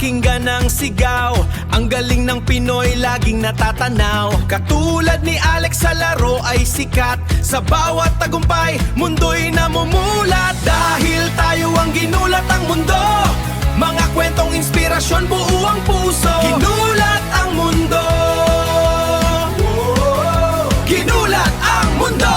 Pakinggan ang sigaw, ang galing ng Pinoy laging natatanaw. Katulad ni Alex sa laro ay sikat, sa bawat tagumpay mundo'y namumulat. Dahil tayo ang ginulat ang mundo, mga kwentong inspirasyon buo ang puso. Ginulat ang mundo, ginulat ang mundo.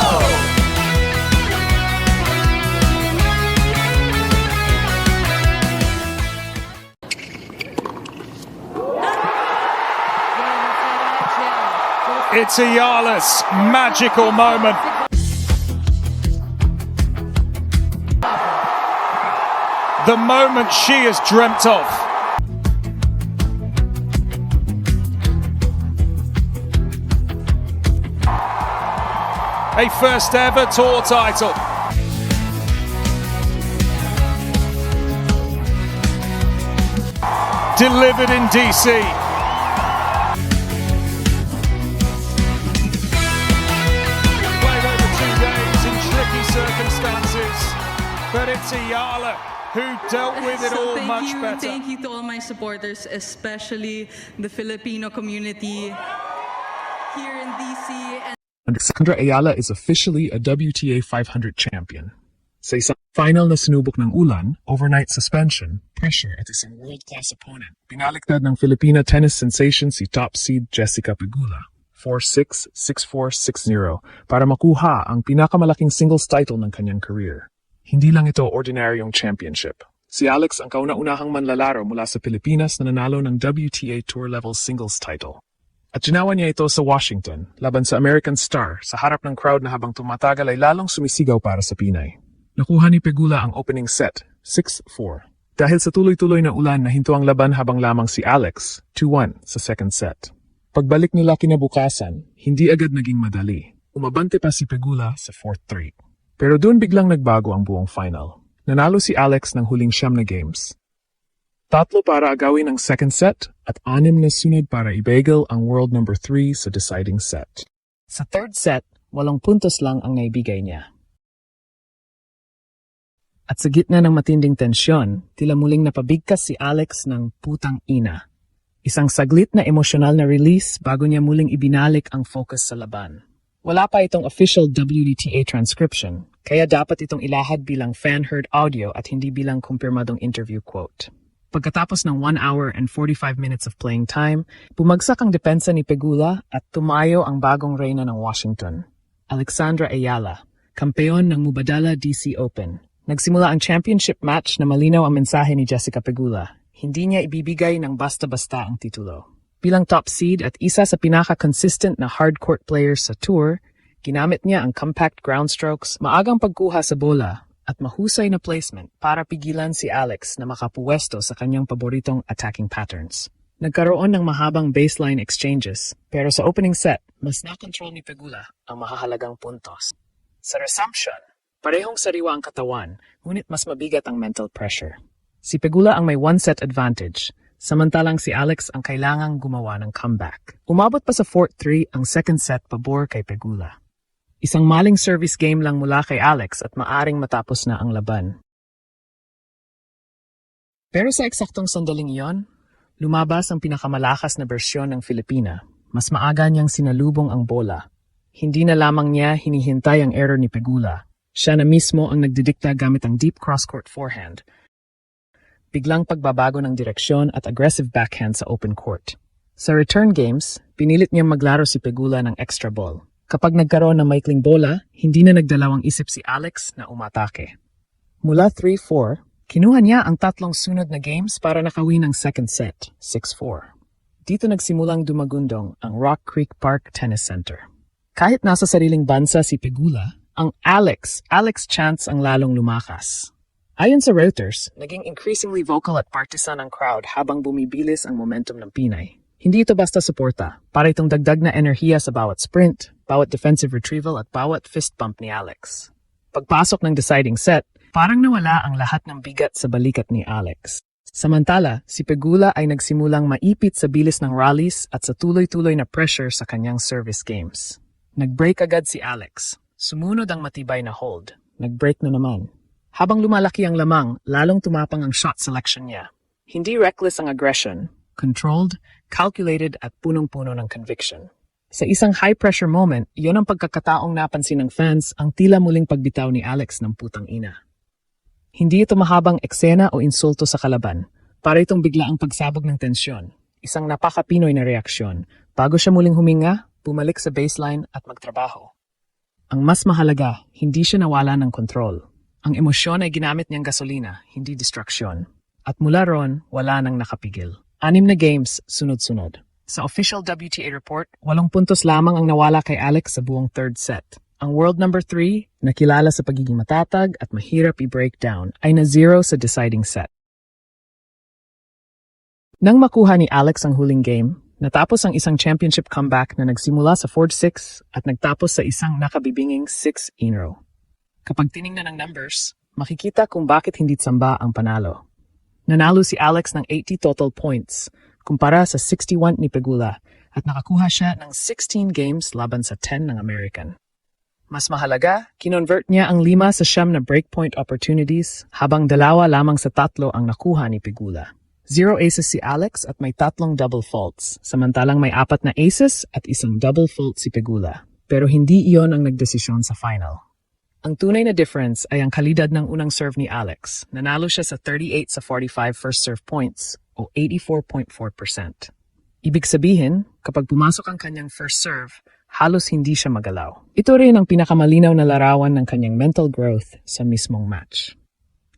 It's Ayala's magical moment. The moment she has dreamt of. A first ever tour title. Delivered in DC. Circumstances, but it's Ayala who dealt with it all much better. Thank you to all my supporters, especially the Filipino community here in DC. Alexandra Ayala is officially a WTA 500 champion. Sa isang final na sinubok ng ulan, overnight suspension, pressure at isang world-class opponent, binaliktad ng Filipina tennis sensation si top seed Jessica Pegula. 4-6, 6-4, 6-0 para makuha ang pinakamalaking singles title ng kanyang career. Hindi lang ito ordinaryong championship. Si Alex ang kauna-unahang manlalaro mula sa Pilipinas na nanalo ng WTA Tour Level Singles title. At ginawa niya ito sa Washington, laban sa American Star, sa harap ng crowd na habang tumatagal ay lalong sumisigaw para sa Pinay. Nakuha ni Pegula ang opening set, 6-4. Dahil sa tuloy-tuloy na ulan, nahinto ang laban habang lamang si Alex, 2-1 sa second set. Pagbalik nila kinabukasan, hindi agad naging madali. Umabante pa si Pegula sa 4-3. Pero doon biglang nagbago ang buong final. Nanalo si Alex ng huling 9 na games. 3 para agawin ang second set at 6 na sunod para ibagel ang world number 3 sa deciding set. Sa third set, 8 puntos lang ang naibigay niya. At sa gitna ng matinding tensyon, tila muling napabigkas si Alex ng putang ina. Isang saglit na emosyonal na release bago niya muling ibinalik ang focus sa laban. Wala pa itong official WTA transcription, kaya dapat itong ilahad bilang fan-heard audio at hindi bilang kumpirmadong interview quote. Pagkatapos ng 1 hour and 45 minutes of playing time, bumagsak ang depensa ni Pegula at tumayo ang bagong reyna ng Washington, Alexandra Ayala, kampeon ng Mubadala DC Open. Nagsimula ang championship match na malinaw ang mensahe ni Jessica Pegula. Hindi niya ibibigay ng basta-basta ang titulo. Bilang top seed at isa sa pinaka-consistent na hardcourt players sa tour, ginamit niya ang compact ground strokes, maagang pagkuha sa bola, at mahusay na placement para pigilan si Alex na makapuwesto sa kanyang paboritong attacking patterns. Nagkaroon ng mahabang baseline exchanges, pero sa opening set, mas nakontrol ni Pegula ang mahahalagang puntos. Sa resumption, parehong sariwa ang katawan, ngunit mas mabigat ang mental pressure. Si Pegula ang may 1-set advantage, samantalang si Alex ang kailangang gumawa ng comeback. Umabot pa sa 4-3 ang second set pabor kay Pegula. Isang maling service game lang mula kay Alex at maaring matapos na ang laban. Pero sa eksaktong sandaling iyon, lumabas ang pinakamalakas na bersyon ng Filipina. Mas maaga niyang sinalubong ang bola. Hindi na lamang niya hinihintay ang error ni Pegula. Siya na mismo ang nagdidikta gamit ang deep cross-court forehand. Biglang pagbabago ng direksyon at aggressive backhand sa open court. Sa return games, pinilit niyang maglaro si Pegula ng extra ball. Kapag nagkaroon ng maikling bola, hindi na nagdalawang isip si Alex na umatake. Mula 3-4, kinuha niya ang 3 sunod na games para nakawin ang second set, 6-4. Dito nagsimulang dumagundong ang Rock Creek Park Tennis Center. Kahit nasa sariling bansa si Pegula, ang Alex chants ang lalong lumakas. Ayon sa Reuters, naging increasingly vocal at partisan ang crowd habang bumibilis ang momentum ng Pinay. Hindi ito basta suporta, para itong dagdag na enerhiya sa bawat sprint, bawat defensive retrieval at bawat fist bump ni Alex. Pagpasok ng deciding set, parang nawala ang lahat ng bigat sa balikat ni Alex. Samantala, si Pegula ay nagsimulang maipit sa bilis ng rallies at sa tuloy-tuloy na pressure sa kanyang service games. Nag-break agad si Alex. Sumunod ang matibay na hold. Nag-break na naman. Habang lumalaki ang lamang, lalong tumapang ang shot selection niya. Hindi reckless ang aggression, controlled, calculated at punong-puno ng conviction. Sa isang high-pressure moment, iyon ang pagkakataong napansin ng fans ang tila muling pagbitaw ni Alex ng putang ina. Hindi ito mahabang eksena o insulto sa kalaban, para itong biglaang pagsabog ng tensyon, isang napaka-Pinoy na reaksyon, bago siya muling huminga, bumalik sa baseline at magtrabaho. Ang mas mahalaga, hindi siya nawala ng kontrol. Ang emosyon ay ginamit niyang gasolina, hindi distraksyon. At mula ron, wala nang nakapigil. 6 na games, sunod-sunod. Sa official WTA report, 8 puntos lamang ang nawala kay Alex sa buong third set. Ang world number 3, na kilala sa pagiging matatag at mahirap i-breakdown, ay na-0 sa deciding set. Nang makuha ni Alex ang huling game, natapos ang isang championship comeback na nagsimula sa 4-6 at nagtapos sa isang nakabibinging 6-0. Kapag tiningnan ng numbers, makikita kung bakit hindi tsamba ang panalo. Nanalo si Alex ng 80 total points, kumpara sa 61 ni Pegula, at nakakuha siya ng 16 games laban sa 10 ng American. Mas mahalaga, kinonvert niya ang 5 sa 9 na breakpoint opportunities, habang 2 lamang sa 3 ang nakuha ni Pegula. 0 aces si Alex at may 3 double faults, samantalang may 4 na aces at isang double fault si Pegula. Pero hindi iyon ang nagdesisyon sa final. Ang tunay na difference ay ang kalidad ng unang serve ni Alex. Nanalo siya sa 38 sa 45 first serve points o 84.4%. Ibig sabihin, kapag pumasok ang kanyang first serve, halos hindi siya magalaw. Ito rin ang pinakamalinaw na larawan ng kanyang mental growth sa mismong match.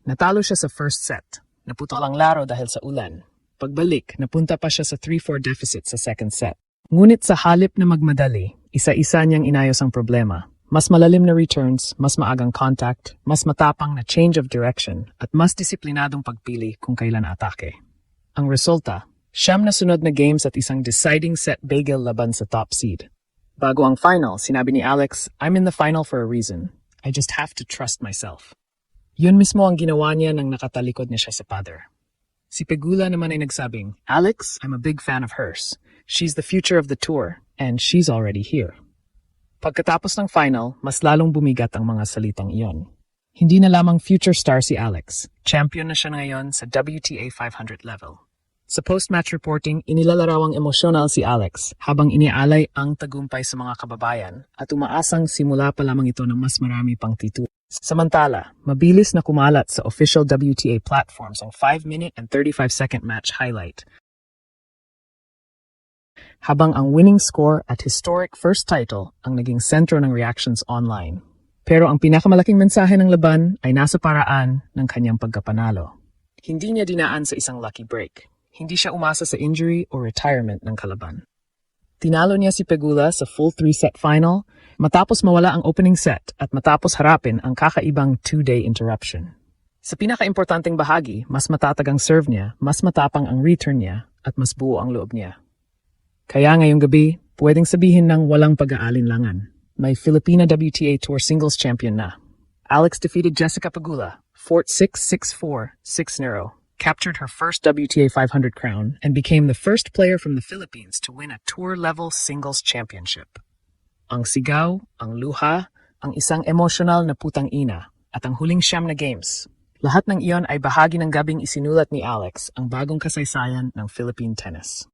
Natalo siya sa first set. Naputol ang laro dahil sa ulan. Pagbalik, napunta pa siya sa 3-4 deficit sa second set. Ngunit sa halip na magmadali, isa-isa niyang inayos ang problema. Mas malalim na returns, mas maagang contact, mas matapang na change of direction, at mas disiplinadong pagpili kung kailan atake. Ang resulta, 9 na sunod na games at isang deciding set bagel laban sa top seed. Bago ang final, sinabi ni Alex, "I'm in the final for a reason. I just have to trust myself." Yun mismo ang ginawa niya nang nakatalikod niya siya sa pader. Si Pegula naman ay nagsabing, "Alex, I'm a big fan of hers. She's the future of the tour, and she's already here." Pagkatapos ng final, mas lalong bumigat ang mga salitang iyon. Hindi na lamang future star si Alex. Champion na siya ngayon sa WTA 500 level. Sa post-match reporting, inilarawang emosyonal si Alex habang inialay ang tagumpay sa mga kababayan at umaasang simula pa lamang ito ng mas marami pang titulo. Samantala, mabilis na kumalat sa official WTA platforms ang 5-minute and 35-second match highlight. Habang ang winning score at historic first title ang naging sentro ng reactions online. Pero ang pinakamalaking mensahe ng laban ay nasa paraan ng kanyang pagkapanalo. Hindi niya dinaan sa isang lucky break. Hindi siya umasa sa injury o retirement ng kalaban. Tinalo niya si Pegula sa full 3-set final matapos mawala ang opening set at matapos harapin ang kakaibang 2-day interruption. Sa pinakaimportanteng bahagi, mas matatag ang serve niya, mas matapang ang return niya, at mas buo ang loob niya. Kaya ngayong gabi, pwedeng sabihin ng walang pag-aalinlangan. May Filipina WTA Tour singles champion na. Alex defeated Jessica Pegula, 4-6, 6-4, 6-0. Captured her first WTA 500 crown and became the first player from the Philippines to win a tour-level singles championship. Ang sigaw, ang luha, ang isang emosyonal na putang ina, at ang huling 9 na games. Lahat ng iyon ay bahagi ng gabing isinulat ni Alex, ang bagong kasaysayan ng Philippine tennis.